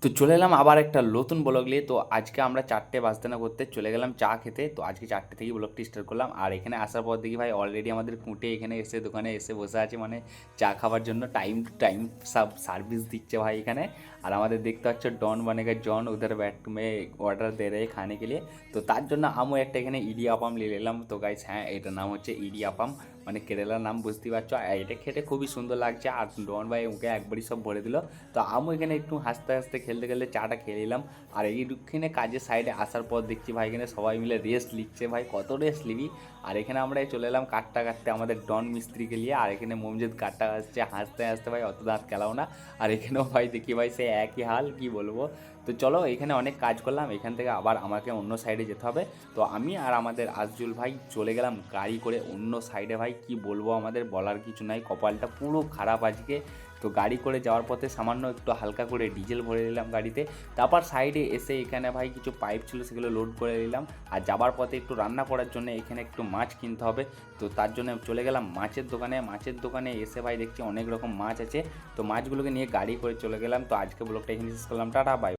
তো চলে এলাম আবার একটা নতুন ব্লগ নিয়ে। তো আজকে আমরা 4টে বাজতে না করতে চলে গেলাম চা খেতে। তো আজকে 4টে থেকেই ব্লগটি স্টার্ট করলাম। আর এখানে আসার পর দেখি ভাই অলরেডি আমাদের কুঁটে এখানে এসে দোকানে এসে বসে আছে, মানে চা খাওয়ার জন্য টাইম টু টাইম সব সার্ভিস দিচ্ছে ভাই এখানে। আর আমাদের দেখতে পাচ্ছ ডন বানেগা জন উধার बैठ में অর্ডার দে রে খানে के लिए। তো তার জন্য আমিও একটা এখানে ইডিয়াপাম নিয়ে নিলাম। তো গাইস হ্যাঁ, এটার নাম হচ্ছে ইডিয়াপাম, মানে কেরালার নাম বুঝতেই পারছো। আর এটা খেতে খুবই সুন্দর লাগছে। আর ডন ভাই ওকে একবারই সব ভরে দিল। তো আমি এখানে একটু হাসতে হাসতে খেলতে খেলতে চাটা খেয়ে নিলাম। আর এইখানে কাজের সাইডে আসার পর দেখছি ভাই এখানে সবাই মিলে রেস্ট লিখছে। ভাই কত রেস্ট নিবি। আর এখানে আমরা চলে এলাম কাটটা কাটতে আমাদের ডন মিস্ত্রিকে নিয়ে। আর এখানে মমজিদ কাটটা আসছে হাসতে হাসতে, ভাই অত দাঁত খেলাও না। আর এখানেও ভাই দেখি ভাই সে একই হাল, কি বলবো। তো চলো এখানে অনেক কাজ করলাম, এখান থেকে আবার আমাকে অন্য সাইডে যেতে হবে। তো আমি আর আমাদের আজজুল ভাই চলে গেলাম গাড়ি করে অন্য সাইডে। ভাই কি বলবো, আমাদের বলার কিছু নাই, কপালটা পুরো খারাপ আজকে। তো গাড়ি করে যাওয়ার পথে সামান্য একটু হালকা করে ডিজেল ভরে নিলাম গাড়িতে। তারপর সাইডে এসে এখানে ভাই কিছু পাইপ ছিল সেগুলো লোড করে নিলাম। আর যাবার পথে একটু রান্না করার জন্য এখানে একটু মাছ কিনতে হবে। তো তার জন্য চলে গেলাম মাছের দোকানে। মাছের দোকানে এসে ভাই দেখছি অনেক রকম মাছ আছে। তো মাছগুলোকে নিয়ে গাড়ি করে চলে গেলাম। তো আজকে ব্লগটা এখানে শেষ করলাম, টাটা বাই।